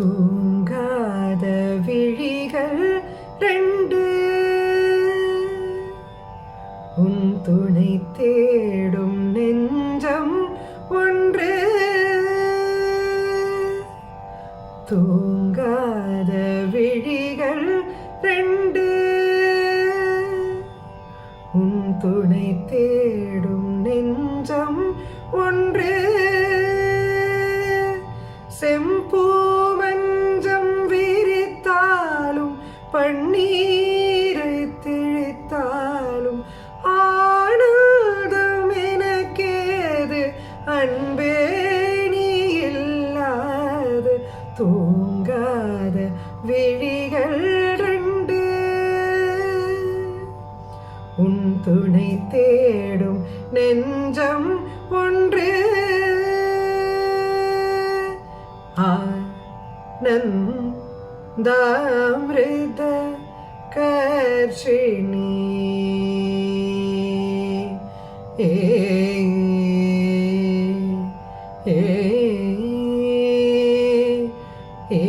தூங்காத விழிகள் ரெண்டு உன் துணை தேடும் நெஞ்சம் ஒன்று. தூங்காத விழிகள் ரெண்டு உன் துணை தேடும் நெஞ்சம் ஒன்று. செம்பூ மஞ்சம் விரித்தாலும் பன்னீரை திழித்தாலும் ஆனந்தம் எனக்கேது அன்பே நீ இல்லாது. தூங்காத விழிகள் ரெண்டு உன் துணை தேடும் நெஞ்சம் ஒன்று. ஆனந்தாமிருத கர்ஷிணி ஏ ஏ ஏ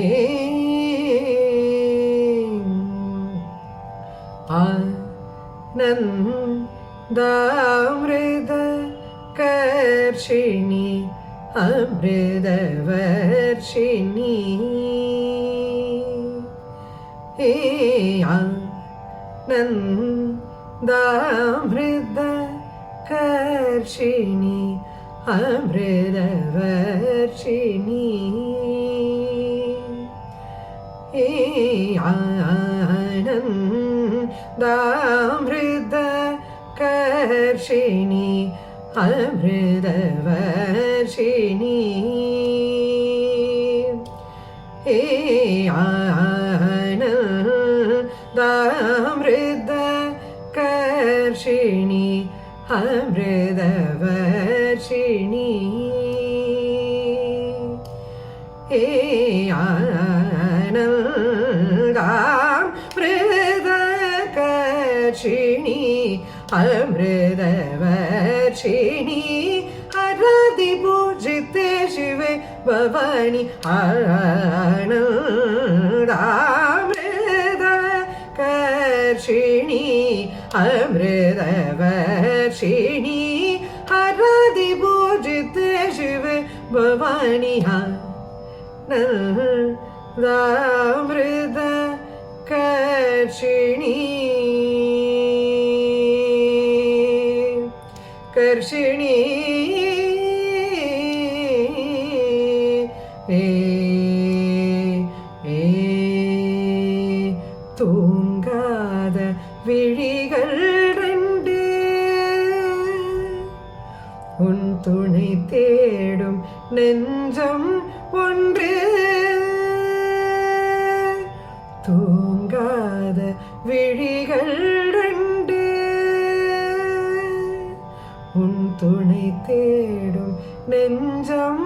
ஆனந்தாமிருத கர்ஷிணி அமிர்தவர்ஷிணி ஆனந்தாமிருத கர்ஷிணி அமிர்தவர்ஷிணி ஆனந்தாமிருத கர்ஷிணி அமிர்தவர்ஷிணி ஆனந்தாமிருத கர்ஷிணி அமிர்தவர்ஷிணி ஆனந்தாமிருத கர்ஷிணி அமிர்தவர்ஷிணி ஆராதி பூஜிதே சிவே பவானி. ஆனந்தாமிருத கர்ஷிணி அமிர்தவர்ஷிணி ஆராதி பூஜிதே சிவே பவானி. ஆனந்தாமிருத கர்ஷிணி கர்ஷிணி தூங்காத விழிகள் ரெண்டு உன் துணை தேடும் நெஞ்சம் ஒன்று. தூங்காத விழிகள் ரெண்டு உன் துணை தேடும் நெஞ்சம்